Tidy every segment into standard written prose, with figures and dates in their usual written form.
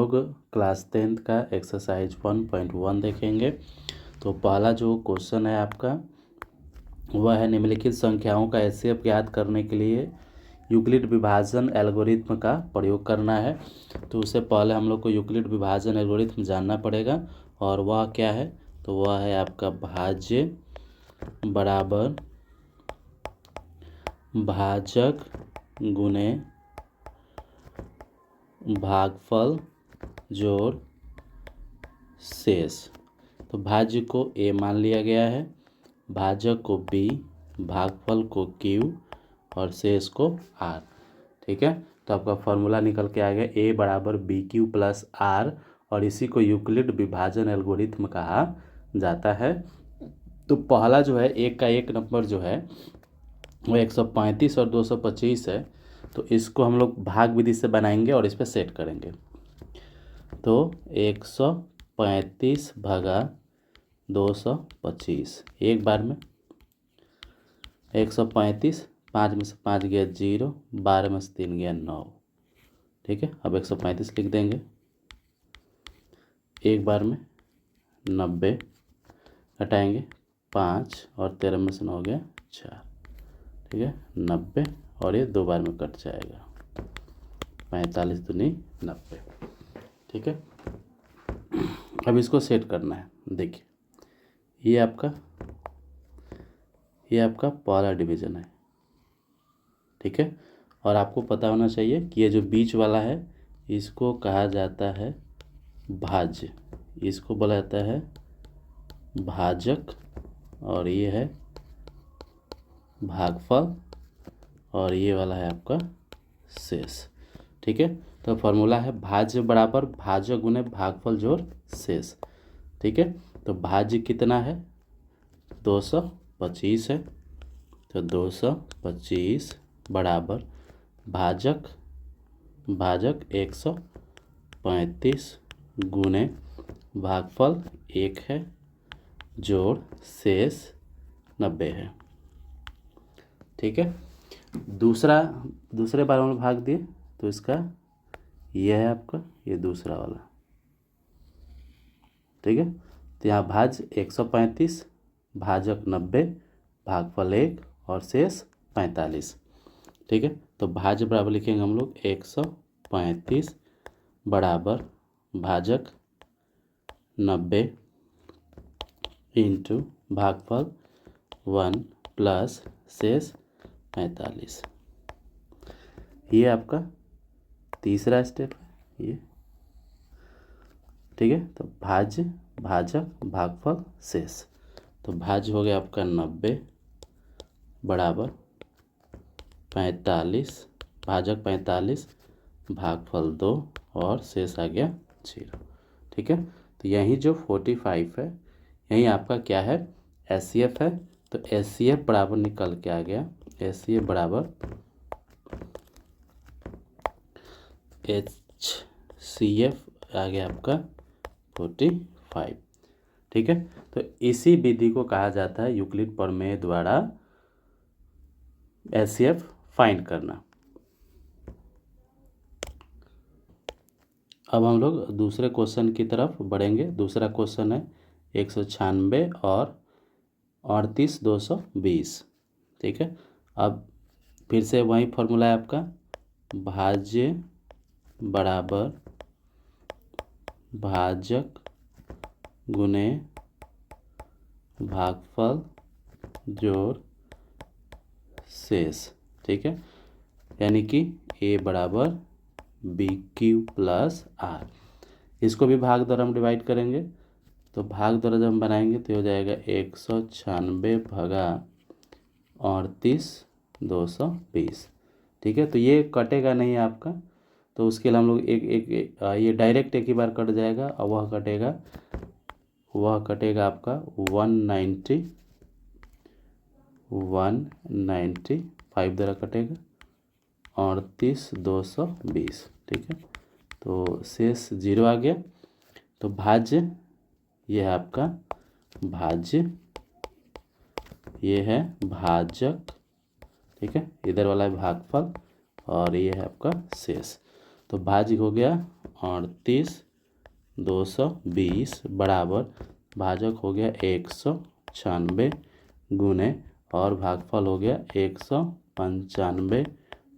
लोग class 10th का exercise 1.1 देखेंगे। तो पहला जो क्वेश्चन है आपका वह है निम्नलिखित संख्याओं का एचसीएफ ज्ञात करने के लिए यूक्लिड विभाजन एल्गोरिथ्म का प्रयोग करना है। तो उससे पहले हम लोग को यूक्लिड विभाजन एल्गोरिथ्म जानना पड़ेगा और वह क्या है, तो वह है आपका भाज्य बराबर भाजक गुणे भागफल जोड़ शेष। तो भाज्य को a मान लिया गया है, भाजक को b, भागफल को q और शेष को r। ठीक है, तो आपका फॉर्मूला निकल के आ गया a बराबर बी क्यू प्लस r और इसी को यूक्लिड विभाजन एल्गोरिथ्म कहा जाता है। तो पहला जो है एक का एक नंबर जो है वो 135 और 225 है। तो इसको हम लोग भाग विधि से बनाएंगे और इस पर सेट करेंगे। तो 135 भागा 225 एक बार में 135, 5 में से 5 गया 0, 12 में से 3 गया 9। ठीक है, अब 135 लिख देंगे एक बार में 90, घटाएंगे 5 और 13 में से 9 गया 4। ठीक है, 90 और ये दो बार में कट जाएगा, 45 दूनी 90। ठीक है, अब इसको सेट करना है। देखिए ये आपका पहला डिवीज़न है। ठीक है, और आपको पता होना चाहिए कि ये जो बीच वाला है इसको कहा जाता है भाज्य, इसको बोला जाता है भाजक और ये है भागफल और ये वाला है आपका शेष। ठीक है, तो फॉर्मूला है भाज्य बराबर भाजक गुणे भागफल जोड़ शेष। ठीक है, तो भाज्य कितना है 225 है, तो 225 बराबर भाजक 135 गुणे भागफल 1 है जोड़ शेष 90 है। ठीक है, दूसरे बार में भाग दिए तो इसका यह है आपका ये दूसरा वाला। ठीक है, तो यहाँ भाज्य 135, भाजक 90, भागफल 1 और शेष 45। ठीक है, तो भाज्य बराबर लिखेंगे हम लोग 135 बराबर भाजक 90 इंटू भागफल 1 प्लस शेष 45। ये आपका तीसरा स्टेप है ये। ठीक है, तो भाज्य भाजक भागफल शेष। तो भाज्य हो गया आपका 90 बराबर 45, भाजक 45, भागफल 2 और शेष आ गया 0। ठीक है, तो यही जो 45 है यही आपका क्या है एचसीएफ है। तो एचसीएफ बराबर निकल के आ गया एचसीएफ बराबर HCF आ गया आपका 45। ठीक है, तो इसी विधि को कहा जाता है यूक्लिड प्रमेय द्वारा HCF फाइंड करना। अब हम लोग दूसरे क्वेश्चन की तरफ बढ़ेंगे। दूसरा क्वेश्चन है 196 और 38,220। ठीक है, अब फिर से वही फॉर्मूला है आपका भाज्य बराबर भाजक गुणे भागफल जोड़ शेष। ठीक है, यानी कि a बराबर बी क्यू प्लस आर। इसको भी भाग द्वारा हम डिवाइड करेंगे। तो भाग द्वारा जब हम बनाएंगे तो हो जाएगा 196 भागा 38,220। ठीक है, तो ये कटेगा नहीं आपका, तो उसके लिए हम लोग ये डायरेक्ट एक ही बार कट जाएगा और वह कटेगा आपका 195 द्वारा कटेगा 38,220। ठीक है, तो शेष 0 आ गया। तो भाज्य ये है आपका भाज्य, ये है भाजक। ठीक है, इधर वाला है भागफल और ये है आपका शेष। तो भाज्य हो गया 238 220 बराबर भाजक हो गया 196 गुने और भागफल हो गया 195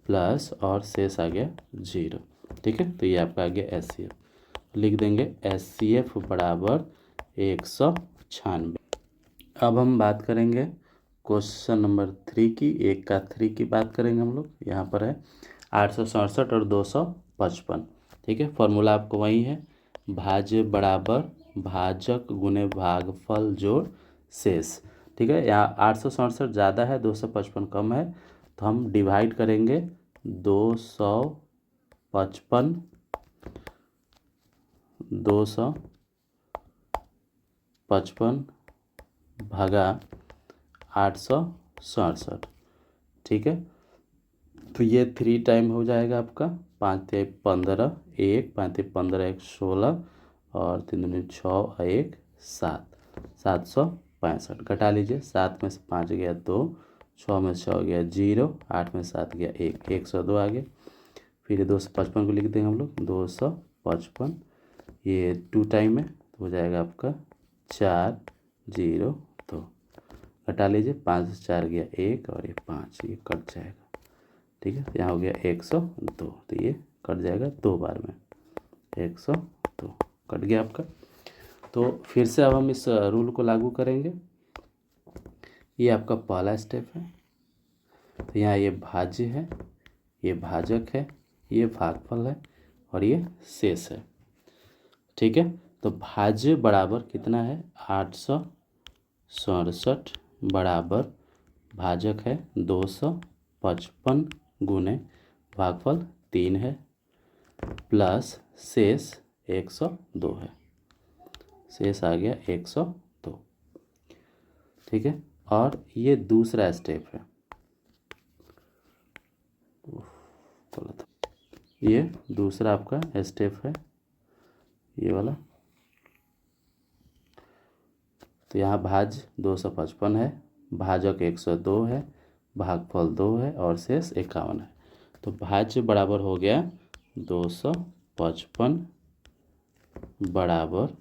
प्लस और शेष आ गया 0। ठीक है, तो ये आपका आ गया SCF। लिख देंगे SCF बराबर 196। अब हम बात करेंगे क्वेश्चन नंबर 3 की, 1 का 3 की बात करेंगे हम लोग। यहाँ पर है 867 और 255। ठीक है, फॉर्मूला आपको वही है, भाज्य बराबर भाजक गुने भागफल जोड़ शेष। ठीक है, यहाँ 867 ज़्यादा है, 255 कम है, तो हम डिवाइड करेंगे 255 भागा 867। ठीक है, तो ये 3 टाइम हो जाएगा आपका, 5 तिया 15 1, 5 तिया 15 1 16 और 3 दूनी 6 1 7, 765। घटा लीजिए, 7 में से 5 गया 2, 6 में से 6 गया 0, 8 में से 7 गया 1, 102 आ गया। फिर 255 को लिख देंगे हम लोग, 255 ये 2 टाइम है, तो हो जाएगा आपका 402। घटा लीजिए, 5 से 4 गया 1 और ये 5, ये कट जाएगा। ठीक है, यहाँ हो गया 102, तो ये कट जाएगा 2 बार में, 102 कट गया आपका। तो फिर से अब हम इस रूल को लागू करेंगे। ये आपका पहला स्टेप है, तो यहाँ ये भाज्य है, ये भाजक है, ये भागफल है और ये शेष है। ठीक है, तो भाज्य बराबर कितना है, 867 बराबर भाजक है 255 गुने भागफल 3 है प्लस शेष 102 है, शेष आ गया 102। ठीक है, और ये दूसरा स्टेप है, ये दूसरा आपका स्टेप है, ये वाला। तो यहाँ भाज्य 255 है, भाजक 102 है, भागफल 2 है और शेष 51 है। तो भाज्य बराबर हो गया 255 बराबर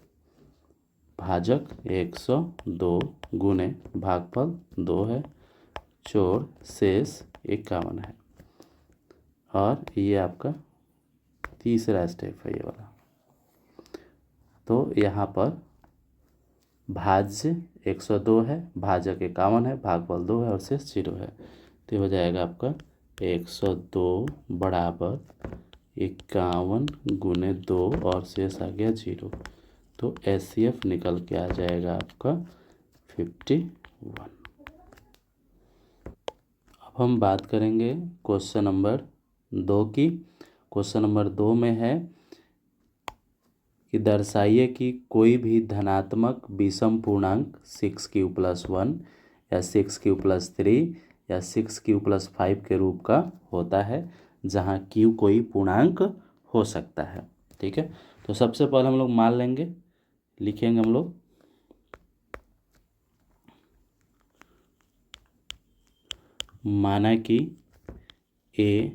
भाजक 102 गुने भागफल 2 है जोड़ शेष 51 है। और ये आपका तीसरा स्टेप है, ये वाला। तो यहाँ पर भाज्य 102 है, भाजक 51 है, भागफल 2 है और शेष 0 है। तो ये हो जाएगा आपका 102 बराबर 51 गुने 2 और शेष आ गया 0। तो SCF निकल के आ जाएगा आपका 51। अब हम बात करेंगे क्वेश्चन नंबर 2 की। क्वेश्चन नंबर 2 में है कि दर्शाइए कि कोई भी धनात्मक विषम पूर्णांक 6q+1 या 6q+3 या 6q+5 के रूप का होता है जहाँ q कोई पूर्णांक हो सकता है। ठीक है, तो सबसे पहले हम लोग मान लेंगे, लिखेंगे हम लोग माना कि a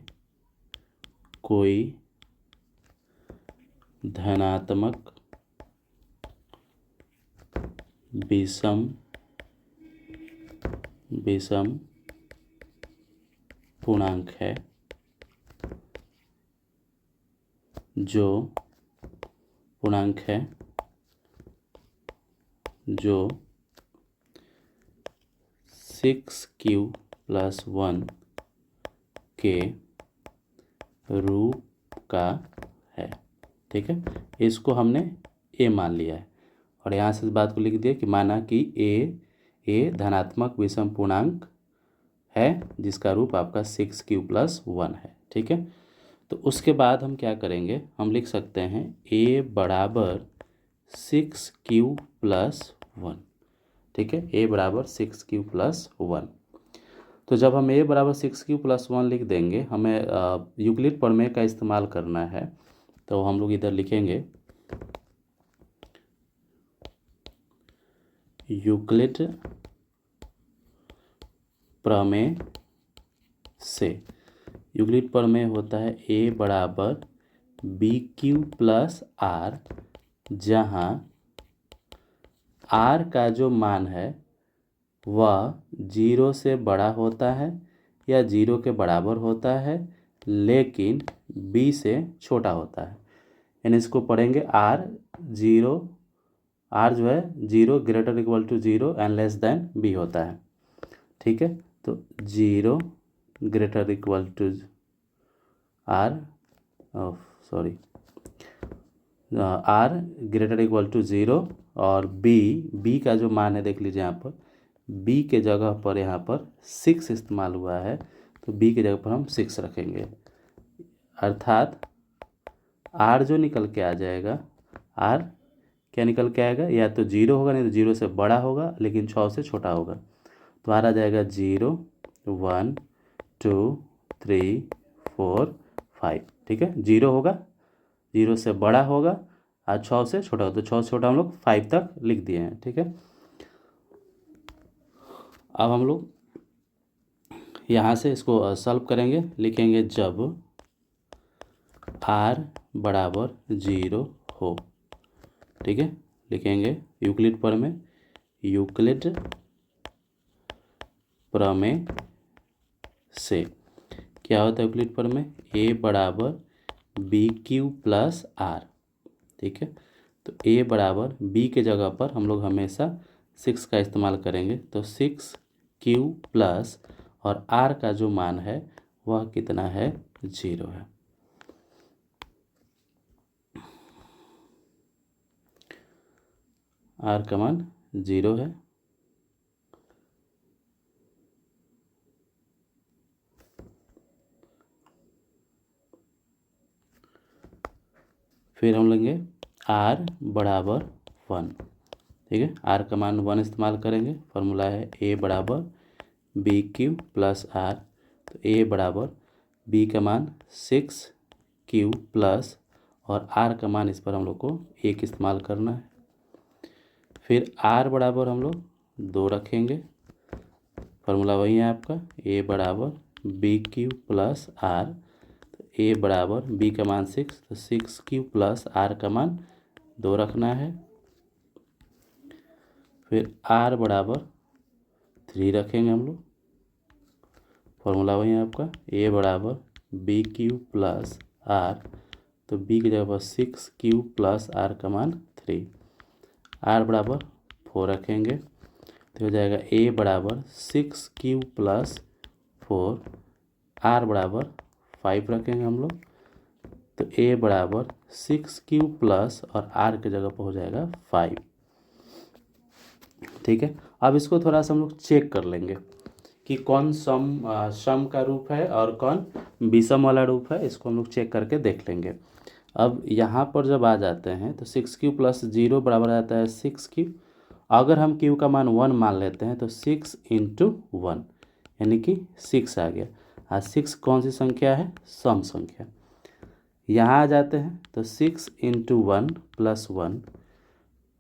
कोई धनात्मक विषम पूर्णांक है जो 6q+1 के रूप का है। ठीक है, इसको हमने a मान लिया है और यहाँ से इस बात को लिख दिया कि माना कि a धनात्मक विषम पूर्णांक है जिसका रूप आपका 6q+1 है। ठीक है, तो उसके बाद हम क्या करेंगे, हम लिख सकते हैं a बराबर 6q+1। ठीक है, a बराबर 6q+1। तो जब हम a बराबर 6q+1 लिख देंगे, हमें यूक्लिड प्रमेय का इस्तेमाल करना है। तो हम लोग इधर लिखेंगे यूक्लिड प्रमेय से। यूक्लिड प्रमेय होता है a बराबर बी क्यू प्लस आर, जहाँ आर का जो मान है वह 0 से बड़ा होता है या 0 के बराबर होता है, लेकिन बी से छोटा होता है। यानी इसको पढ़ेंगे आर जीरो, आर जो है 0 greater equal to 0 and less than B होता है। ठीक है, तो 0 greater equal to R, sorry, R greater equal to 0 और बी का जो मान है देख लीजिए यहाँ पर, बी के जगह पर यहाँ पर 6 इस्तेमाल हुआ है, तो बी के जगह पर हम 6 रखेंगे। अर्थात आर जो निकल के आ जाएगा, आर क्या निकल के आएगा, या तो 0 होगा नहीं तो 0 से बड़ा होगा लेकिन 6 से छोटा होगा। तो आर आ जाएगा 0 1 2 3 4 5। ठीक है, 0 होगा, 0 से बड़ा होगा और 6 से छोटा होगा, तो 6 से छोटा हम लोग 5 तक लिख दिए हैं। ठीक है, अब हम लोग यहाँ से इसको सॉल्व करेंगे। लिखेंगे जब आर बराबर 0 हो। ठीक है, लिखेंगे यूक्लिड प्रमेय, यूक्लिड प्रमेय से क्या होता है यूक्लिड प्रमेय, ए बराबर बी क्यू प्लस आर। ठीक है, तो ए बराबर बी के जगह पर हम लोग हमेशा 6 का इस्तेमाल करेंगे, तो 6 क्यू प्लस और आर का जो मान है वह कितना है, 0 है। आर का मान 0 है। फिर हम लेंगे आर बराबर 1। ठीक है, आर का मान 1 इस्तेमाल करेंगे। फॉर्मूला है ए बराबर बी क्यू प्लस आर, तो ए बराबर बी का मान 6 क्यू प्लस और आर का मान इस पर हम लोग को 1 इस्तेमाल करना है। फिर आर बराबर हम लोग 2 रखेंगे। फार्मूला वही है आपका, ए बराबर बी क्यू प्लस आर, तो ए बराबर बी का मान 6, तो 6 क्यू प्लस आर का मान 2 रखना है। फिर आर बराबर 3 रखेंगे हम लोग। फार्मूला वही है आपका, ए बराबर बी क्यू प्लस आर, तो बी की जगह पर 6 क्यू प्लस आर का मान 3। आर बराबर 4 रखेंगे, तो हो जाएगा ए बराबर 6 क्यू प्लस 4, आर बराबर 5 रखेंगे हम लोग, तो ए बराबर 6 क्यू प्लस और आर के जगह पर हो जाएगा 5। ठीक है, अब इसको थोड़ा सा हम लोग चेक कर लेंगे कि कौन सम का रूप है और कौन विषम वाला रूप है। इसको हम लोग चेक करके देख लेंगे। अब यहाँ पर जब आ जाते हैं तो 6 क्यू प्लस 0 बराबर आ जाता है 6 क्यू। अगर हम क्यू का मान 1 मान लेते हैं तो 6 इंटू 1 यानी कि 6 आ गया। और 6 कौन सी संख्या है, सम संख्या। यहाँ आ जाते हैं तो 6 इंटू 1 प्लस 1,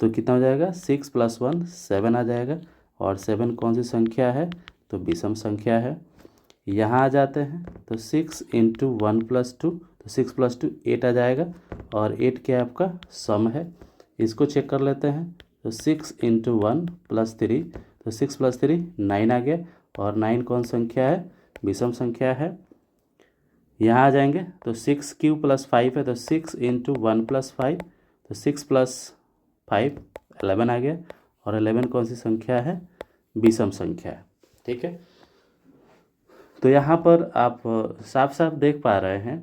तो कितना हो जाएगा, 6 प्लस 1 7 आ जाएगा। और 7 कौन सी संख्या है, तो विषम संख्या है। यहाँ आ जाते हैं तो 6 इंटू 1 प्लस 2, तो 6 प्लस 2 8 आ जाएगा। और 8 क्या आपका सम है। इसको चेक कर लेते हैं, तो 6 इंटू 1 प्लस 3, तो 6 प्लस 3 9 आ गया। और 9 कौन संख्या है, विषम संख्या है। यहाँ आ जाएंगे तो 6 क्यू प्लस 5 है, तो 6 इंटू 1 प्लस 5, तो 6 प्लस 5 11 आ गया। और 11 कौन सी संख्या है, विषम संख्या है। ठीक है, तो यहाँ पर आप साफ साफ देख पा रहे हैं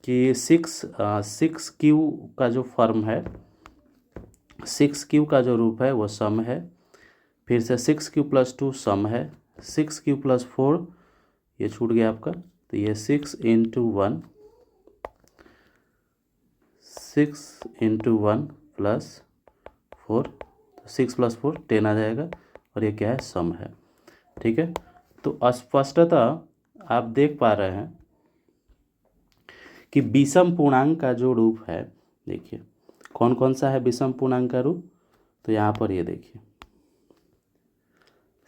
कि 6 क्यू का जो फॉर्म है, 6 क्यू का जो रूप है वो सम है। फिर से 6 क्यू प्लस 2 सम है। 6 क्यू प्लस 4 ये छूट गया आपका, तो ये 6 इंटू 1, 6 इंटू 1 प्लस 4, तो 6 प्लस 4 10 आ जाएगा। और ये क्या है, सम है। ठीक है, तो स्पष्टतः आप देख पा रहे हैं कि विषम पूर्णांक का जो रूप है, देखिए कौन कौन सा है विषम पूर्णांक का रूप। तो यहाँ पर ये देखिए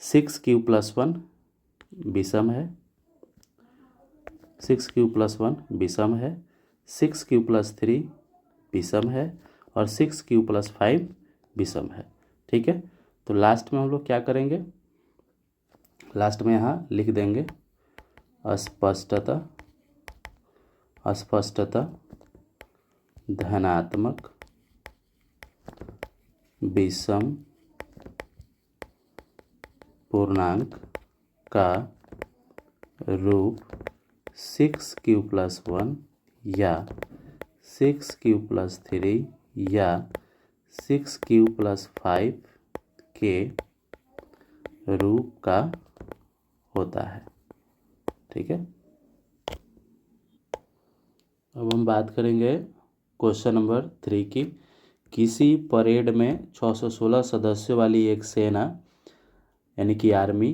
6 क्यू प्लस 1 विषम है, 6 क्यू प्लस 1 विषम है, 6q+3 विषम है और 6q+5 विषम है। ठीक है, तो लास्ट में हम लोग क्या करेंगे, लास्ट में यहाँ लिख देंगे अस्पष्टता धनात्मक विषम पूर्णांक का रूप 6q+1 या 6q+3 या 6q+5 के रूप का होता है। ठीक है, अब हम बात करेंगे क्वेश्चन नंबर 3 की। किसी परेड में 616 सदस्यों वाली एक सेना यानी कि आर्मी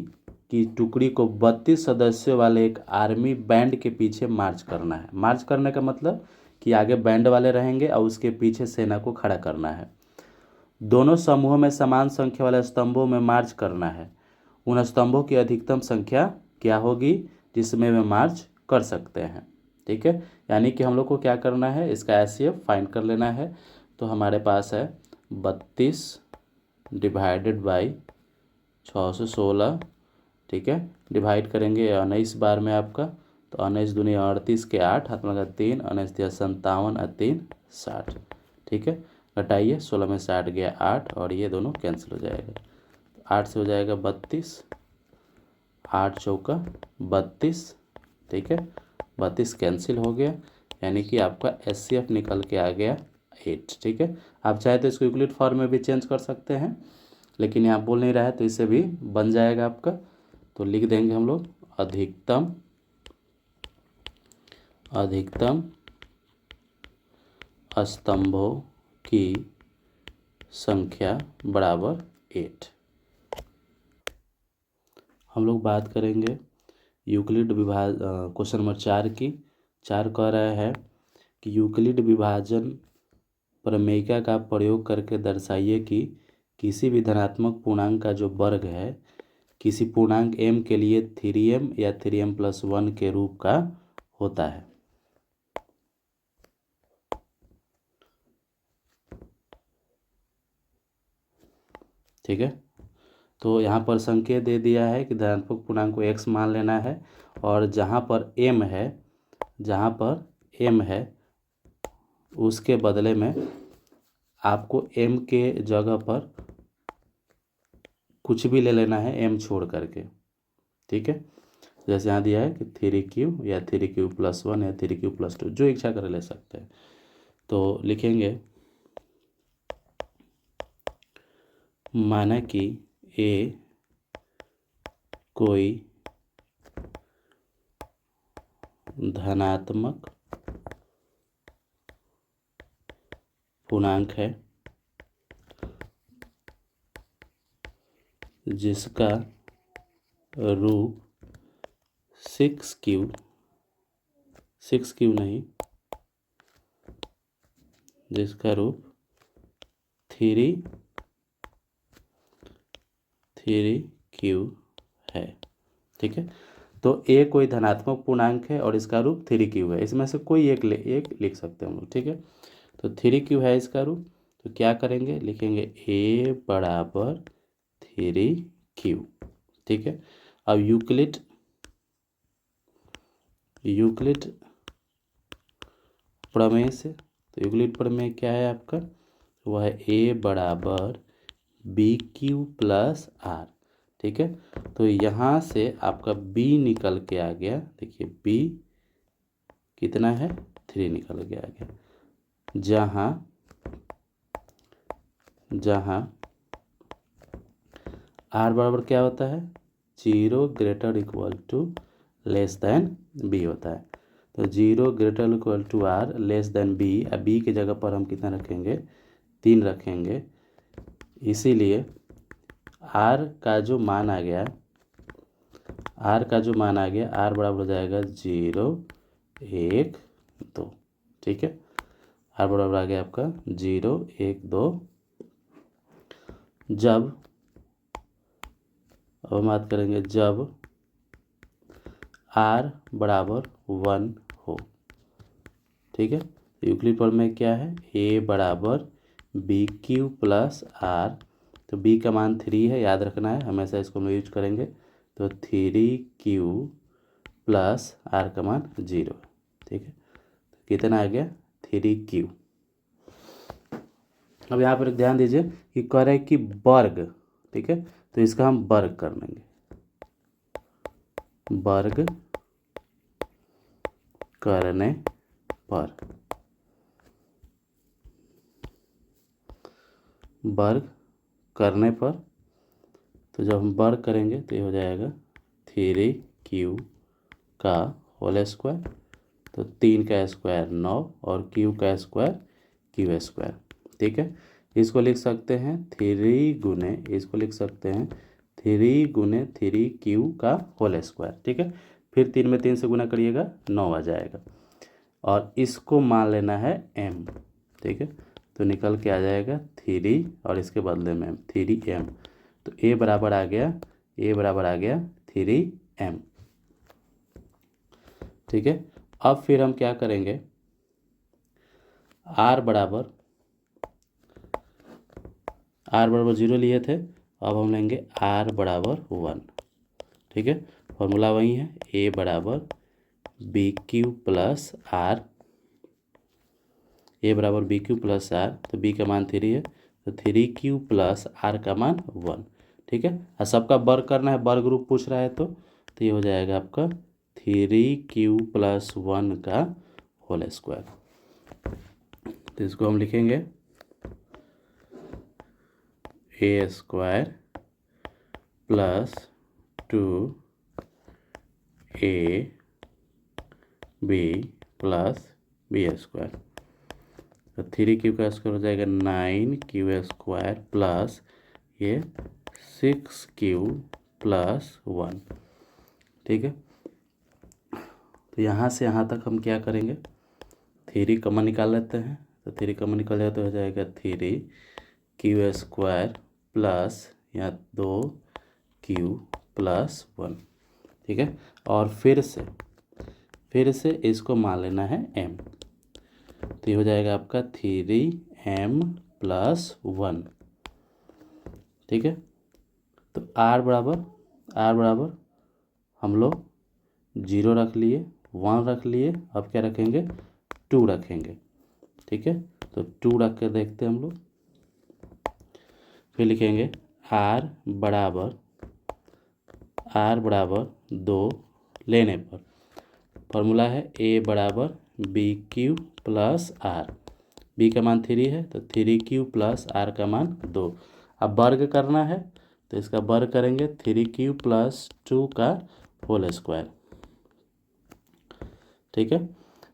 की टुकड़ी को 32 सदस्यों वाले एक आर्मी बैंड के पीछे मार्च करना है। मार्च करने का मतलब कि आगे बैंड वाले रहेंगे और उसके पीछे सेना को खड़ा करना है। दोनों समूहों में समान संख्या वाले स्तंभों में मार्च करना है। उन स्तंभों की अधिकतम संख्या क्या होगी जिसमें वे मार्च कर सकते हैं। ठीक है, यानी कि हम लोग को क्या करना है, इसका एचसीएफ फाइंड कर लेना है। तो हमारे पास है 32 डिवाइडेड बाई 616। ठीक है, डिवाइड करेंगे 19 बार में आपका, तो 19 दूनी 38 के 8 हाथ में 3 19 दिया 57 और 3 60। ठीक है, घटाइए 16 में 60 गया 8 और ये दोनों कैंसिल हो जाएगा। 8 से हो जाएगा 32, 8 चौका 32। ठीक है, 32 कैंसिल हो गया, यानी कि आपका एचसीएफ निकल के आ गया 8। ठीक है, आप चाहे तो इसको यूक्लिड फॉर्म में भी चेंज कर सकते हैं, लेकिन यहाँ बोल नहीं रहा है तो इससे भी बन जाएगा आपका। तो लिख देंगे हम लोग अधिकतम स्तंभों की संख्या बराबर 8। हम लोग बात करेंगे यूक्लिड क्वेश्चन नंबर 4 की। 4 कह रहा है कि यूक्लिड विभाजन प्रमेयिका का प्रयोग करके दर्शाइए कि किसी भी धनात्मक पूर्णांक का जो वर्ग है किसी पूर्णांक m के लिए 3m या 3m+1 के रूप का होता है। ठीक है, तो यहाँ पर संकेत दे दिया है कि धनात्मक पूर्णांक को x मान लेना है और जहाँ पर m है उसके बदले में आपको m के जगह पर कुछ भी ले लेना है m छोड़ करके। ठीक है, जैसे यहाँ दिया है कि 3q या 3q+1 या 3q+2 जो इच्छा कर ले सकते हैं। तो लिखेंगे माना कि a कोई धनात्मक पूर्णांक है जिसका रूप 6q नहीं, जिसका रूप 3q है। ठीक है, तो a कोई धनात्मक पूर्णांक है और इसका रूप 3q है। इसमें से कोई एक लिख सकते हैं हम लोग। ठीक है, तो 3q है इसका रूप, तो क्या करेंगे, लिखेंगे a बराबर 3q। ठीक है, अब यूक्लिड प्रमेय से, तो यूक्लिड प्रमेय क्या है आपका, वह है a बराबर BQ+R। ठीक है, तो यहाँ से आपका b निकल के आ गया। देखिए b कितना है, 3 निकल के आ गया। जहाँ r बराबर क्या होता है, 0 greater equal to less than b होता है। तो 0 greater equal to r less than b, अब b की जगह पर हम कितना रखेंगे, 3 रखेंगे। इसीलिए r का जो मान आ गया, r बराबर हो जाएगा 0 1 2। ठीक है, r बराबर आ गया आपका 0 1 2। जब, अब हम बात करेंगे जब r बराबर 1 हो, ठीक है। तो यूक्लिड प्रमेय क्या है, ए बराबर बी क्यू प्लस आर, तो बी का मान 3 है, याद रखना है, हमेशा इसको हम यूज करेंगे। तो 3 क्यू प्लस आर का मान 0, ठीक है। तो कितना आ गया 3 क्यू। अब यहाँ पर ध्यान दीजिए कि कह रहे हैं कि वर्ग, ठीक है, तो इसका हम वर्ग कर लेंगे, वर्ग करने पर, वर्ग करने पर, तो जब हम वर्ग करेंगे तो ये हो जाएगा 3 क्यू का होल स्क्वायर, तो 3 का स्क्वायर 9 और क्यू का स्क्वायर क्यू स्क्वायर, ठीक है। इसको लिख सकते हैं 3 गुने, इसको लिख सकते हैं 3 गुने 3 क्यू का होल स्क्वायर, ठीक है। फिर 3 में 3 से गुना करिएगा 9 आ जाएगा, और इसको मान लेना है m, ठीक है। तो निकल के आ जाएगा 3 और इसके बदले में 3m, तो a बराबर आ गया, a बराबर आ गया 3m, ठीक है। अब फिर हम क्या करेंगे, r बराबर 0 लिए थे, अब हम लेंगे r बराबर 1, ठीक है। फॉर्मूला वही है, a बराबर बी क्यू प्लस आर, ए बराबर बी क्यू प्लस आर, तो बी का मान 3 है, तो 3 क्यू प्लस आर का मान 1, ठीक है। और सबका वर्ग करना है, वर्ग ग्रुप पूछ रहा है, तो ये हो जाएगा आपका 3 क्यू प्लस 1 का होल स्क्वायर। तो इसको हम लिखेंगे A square plus 2 B plus B square, तो 3 क्यू का स्क्वायर हो जाएगा 9 क्यू स्क्वायर प्लस ये 6 क्यू प्लस 1, ठीक है। तो यहाँ से यहाँ तक हम क्या करेंगे, 3 कॉमन निकाल लेते हैं, तो 3 कॉमन निकल जाए तो हो जाएगा 3 क्यू स्क्वायर प्लस यहाँ 2 क्यू प्लस 1, ठीक है। और फिर से इसको मान लेना है m, तो ये हो जाएगा आपका 3m प्लस 1, ठीक है। तो r बराबर हम लोग 0 रख लिए, 1 रख लिए, अब क्या रखेंगे 2 रखेंगे, ठीक है। तो 2 रख कर देखते हैं हम लोग, फिर लिखेंगे r बराबर 2 लेने पर, फॉर्मूला है a बराबर B Q plus R, B का मान 3 है, तो 3 क्यू प्लस आर का मान 2। अब वर्ग करना है, तो इसका वर्ग करेंगे 3 क्यू प्लस 2 का होल स्क्वायर, ठीक है।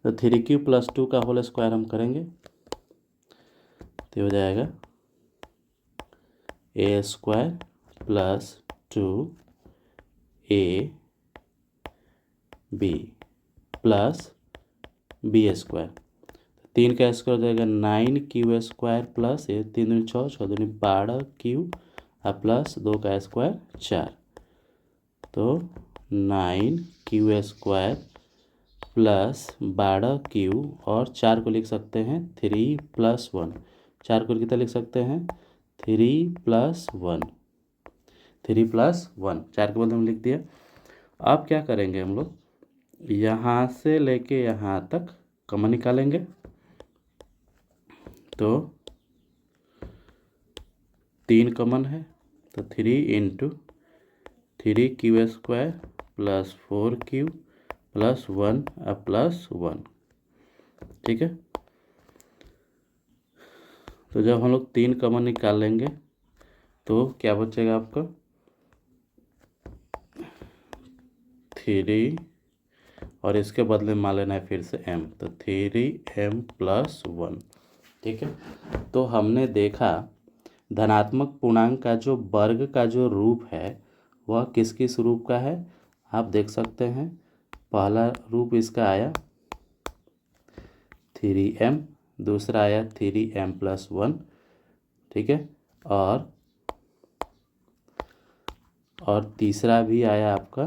तो 3 क्यू प्लस 2 का होल स्क्वायर हम करेंगे, तो हो जाएगा A square plus 2 B plus B square, 3 का स्क्वायर हो जाएगा 9 क्यू स्क्वायर प्लस ये 3 दूनी 6, 6 दूनी 12 क्यू और प्लस 2 का स्क्वायर 4, तो 9 क्यू स्क्वायर प्लस 12 क्यू और 4 को लिख सकते हैं 3 प्लस 1, 4 को कितना लिख सकते हैं 3 प्लस 1, 4 के बदले में लिख दिया। अब क्या करेंगे हम लोग, यहाँ से लेके यहाँ तक कॉमन निकालेंगे, तो 3 कॉमन है, तो 3 × 3 Q square plus 4 Q plus 1 और प्लस 1, ठीक है। तो जब हम लोग 3 कॉमन निकाल लेंगे तो क्या बचेगा आपका 3 और इसके बदले में मान लेना है फिर से m, तो 3m प्लस 1, ठीक है। तो हमने देखा धनात्मक पूर्णांक का जो वर्ग का जो रूप है वह किस किस रूप का है, आप देख सकते हैं। पहला रूप इसका आया 3m, दूसरा आया 3m प्लस 1, ठीक है, और तीसरा भी आया आपका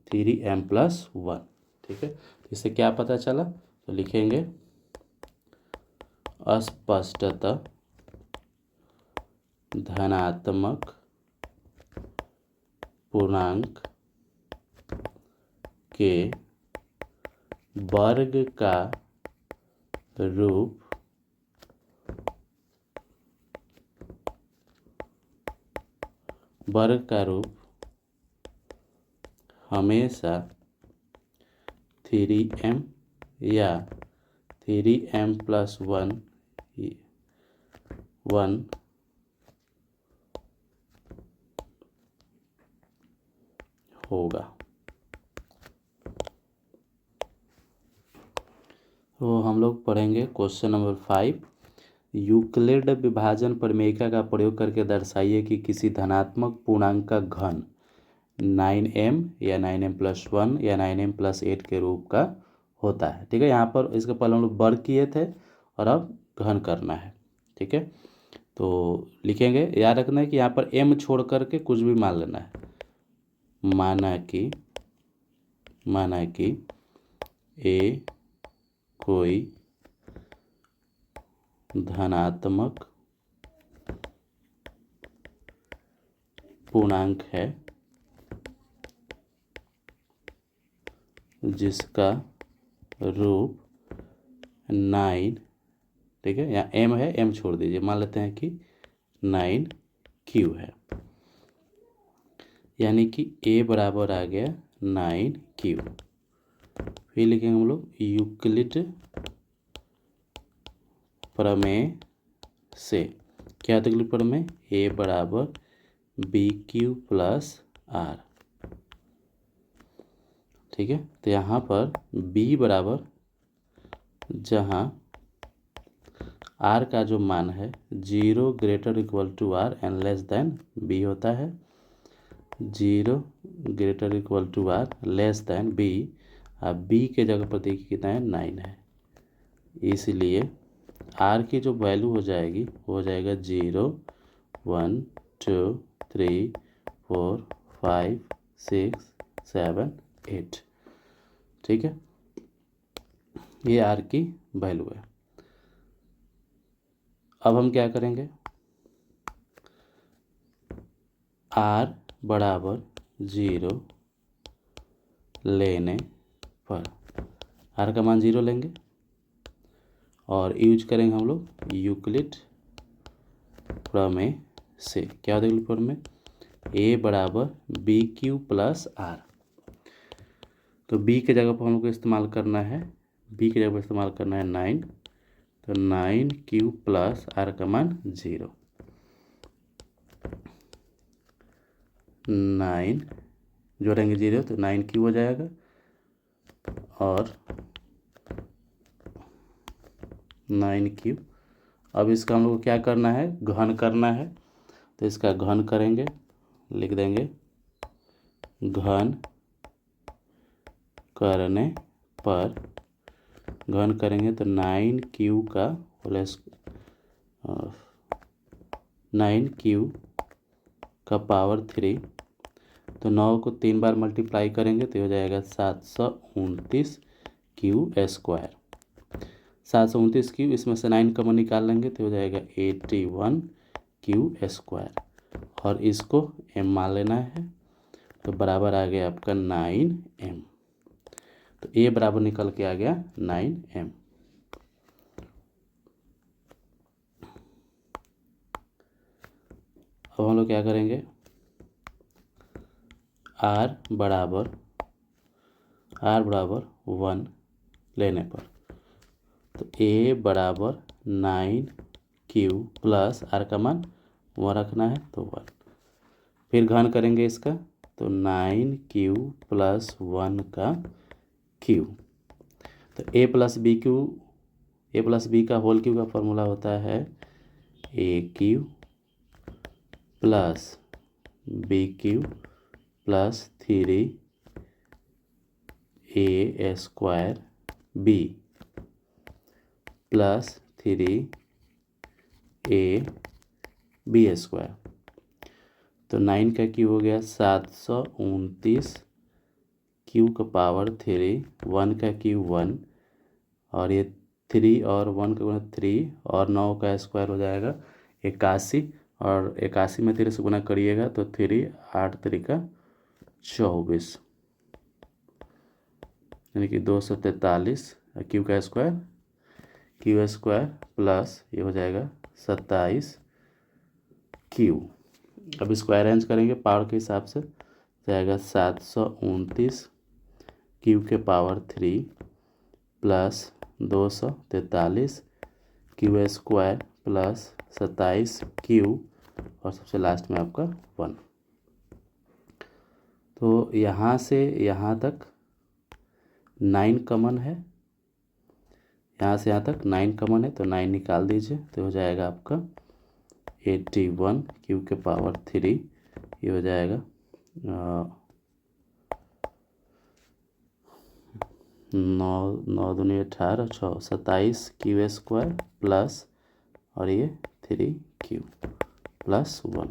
3m प्लस 1, ठीक है। इससे क्या पता चला, तो लिखेंगे स्पष्टतः धनात्मक पूर्णांक के वर्ग का रूप हमेशा 3m या 3m+1 होगा। तो हम लोग पढ़ेंगे क्वेश्चन नंबर 5। यूक्लिड विभाजन प्रमेयिका का प्रयोग करके दर्शाइए कि किसी धनात्मक पूर्णांक का घन 9m या 9m+1 या 9m+8 के रूप का होता है। ठीक है, यहाँ पर इसके पहले हम लोग वर्ग किए थे और अब घन करना है। ठीक है, तो लिखेंगे, याद रखना है कि यहाँ पर m छोड़ करके कुछ भी मान लेना है। माना कि a कोई धनात्मक पूर्णांक है जिसका रूप 9, ठीक है, यहाँ m है, m छोड़ दीजिए, मान लेते हैं कि 9q है, यानी कि a बराबर आ गया 9q। फिर लिखेंगे हम लोग यूक्लिड प्रमेय से, क्या होता है यूक्लिड प्रमेय? a बराबर bq+r। ठीक है, तो यहाँ पर b बराबर, जहाँ r का जो मान है 0 > r and less than b होता है, 0 > r लेस देन b, अब b के जगह पर देखिए कितना है, 9 है, इसलिए r की जो वैल्यू हो जाएगी वो हो जाएगा 0 1 2 3 4 5 6 7 8। ठीक है, ये r की वैल्यू है। अब हम क्या करेंगे, r बराबर 0 लेने पर r का मान 0 लेंगे और यूज करेंगे हम लोग यूक्लिड प्रमेय से। क्या होता है यूक्लिड प्रमेय? a बराबर bq+r। तो b के जगह पर हम लोग को इस्तेमाल करना है, b के जगह पर इस्तेमाल करना है 9, तो 9q+r का मान 0, 9 जोड़ेंगे 0 तो 9q हो जाएगा, और 9q। अब इसका हम लोग को क्या करना है, घन करना है, तो इसका घन करेंगे, लिख देंगे घन करने पर, घन करेंगे तो 9q का प्लस 9q का पावर 3, तो 9 को 3 बार मल्टीप्लाई करेंगे तो हो जाएगा 729q²। 729q, इसमें से 9 कॉमन निकाल लेंगे तो हो जाएगा 81q², और इसको m मान लेना है, तो बराबर आ गया आपका 9m। तो a बराबर निकल के आ गया 9m। अब हम लोग क्या करेंगे, r बराबर 1 लेने पर, तो a बराबर 9q+ r का मान 1 रखना है तो 1। फिर घन करेंगे इसका, तो 9q+1 का q, तो a + b का होल क्यू का फॉर्मूला होता है aq + bq + 3a² b + 3ab²। तो 9 का क्यू हो गया 729, q का पावर 3, 1 का क्यू 1, और ये 3 और 1 का गुना 3 और 9 का स्क्वायर हो जाएगा 81, और 81 में 3 से गुना करिएगा तो 3 8 3 का 24, यानी कि 243 क्यू का स्क्वायर, क्यू स्क्वायर प्लस ये हो जाएगा 27 क्यू। अब इसको अरेंज करेंगे पावर के हिसाब से, जाएगा 729 क्यू के power 3 plus 243 Q square plus 27 Q, और सबसे लास्ट में आपका 1। तो यहाँ से यहाँ तक 9 कॉमन है, यहाँ से यहाँ तक 9 कॉमन है, तो 9 निकाल दीजिए तो हो जाएगा आपका 81 क्यू के पावर 3, ये हो जाएगा 9 दूनी 18 6 27 क्यू स्क्वायर प्लस और ये 3 क्यू प्लस 1।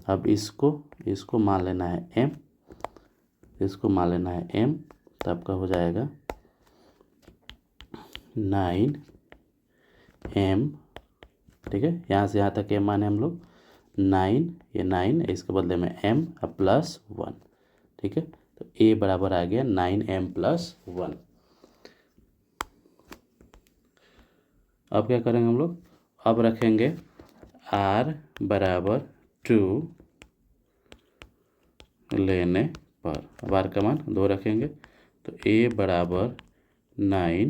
अब इसको मान लेना है m, इसको मान लेना है m, तो आपका हो जाएगा 9m, ठीक है। यहाँ से यहाँ तक m माने हम लोग 9, ये 9 इसके बदले में m अब प्लस 1, ठीक है। तो a बराबर आ गया 9m प्लस 1। अब क्या करेंगे हम लोग, अब रखेंगे r बराबर 2 लेने पर, अब r का मान 2 रखेंगे तो a बराबर 9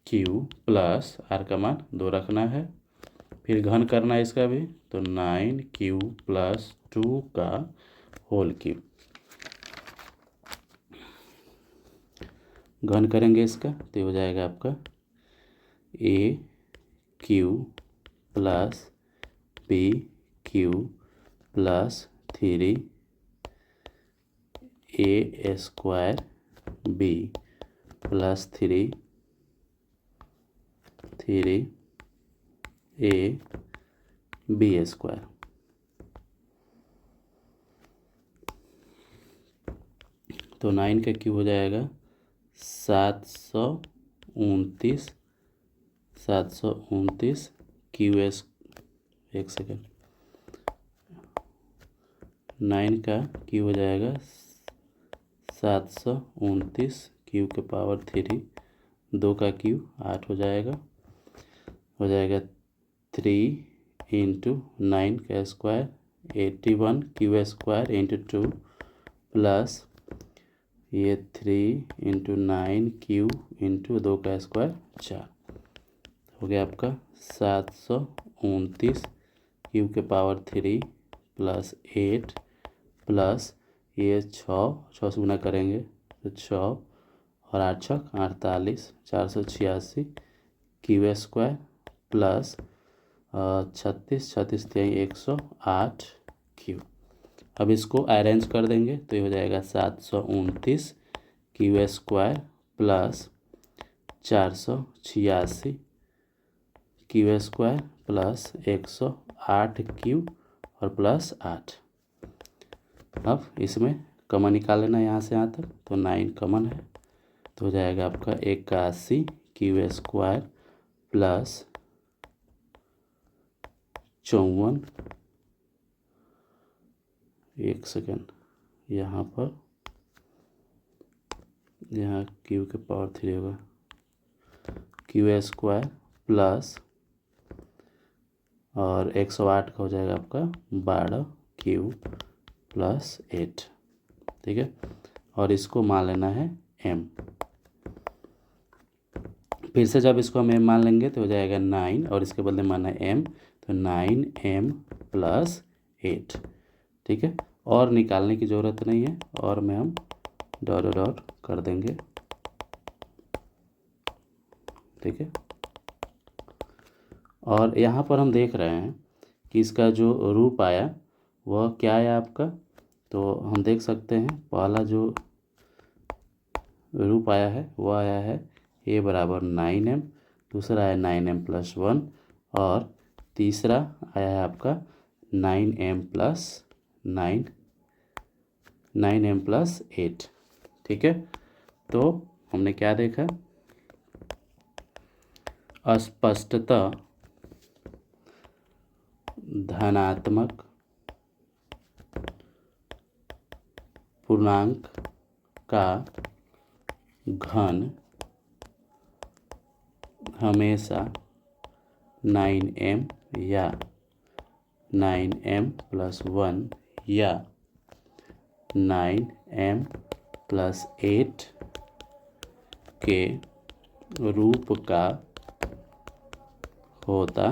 क्यू प्लस r का मान 2 रखना है, फिर घन करना है इसका भी, तो 9 क्यू प्लस 2 का होल क्यूब, घन करेंगे इसका तो ये हो जाएगा आपका a Q plus b Q plus 3 a square b plus 3 a b square. तो 9 का क्यूब हो जाएगा 729 क्यू एस, एक सेकेंड, 9 का क्यू हो जाएगा 729 क्यू के पावर 3, 2 का क्यू 8 हो जाएगा 3 इंटू 9 का square 81 Q square into 2 plus ये 3 इंटू 9 क्यू इंटू 2 का स्क्वायर 4, हो गया आपका 729 क्यू के पावर 3 प्लस 8 प्लस ये 6 से गुना करेंगे तो 6 और 8 छक 48 486 क्यू स्क्वायर प्लस 36 108 क्यू। अब इसको अरेंज कर देंगे तो ये हो जाएगा 729 Q square plus 486 Q square plus 108 Q और प्लस 8। अब इसमें कॉमन निकाल लेना यहाँ से यहाँ तक, तो 9 कॉमन है तो हो जाएगा आपका 81 क्यू स्क्वायर प्लस 54, एक सेकेंड, यहाँ पर यहाँ क्यू के पावर 3 होगा क्यू स्क्वायर प्लस और 108 का हो जाएगा आपका 12 क्यू प्लस 8, ठीक है। और इसको मान लेना है m, फिर से जब इसको हम m मान लेंगे तो हो जाएगा 9 और इसके बदले माना है m, तो 9m प्लस 8, ठीक है। और निकालने की ज़रूरत नहीं है, और में हम डॉट डॉट कर देंगे, ठीक है। और यहाँ पर हम देख रहे हैं कि इसका जो रूप आया वह क्या आया आपका, तो हम देख सकते हैं पहला जो रूप आया है वह आया है a बराबर 9m, दूसरा है 9m प्लस 1 और तीसरा आया है आपका 9m प्लस 8, ठीक है। तो हमने क्या देखा, स्पष्टतः धनात्मक पूर्णांक का घन हमेशा 9m या 9m+1 या 9m+8 के रूप का होता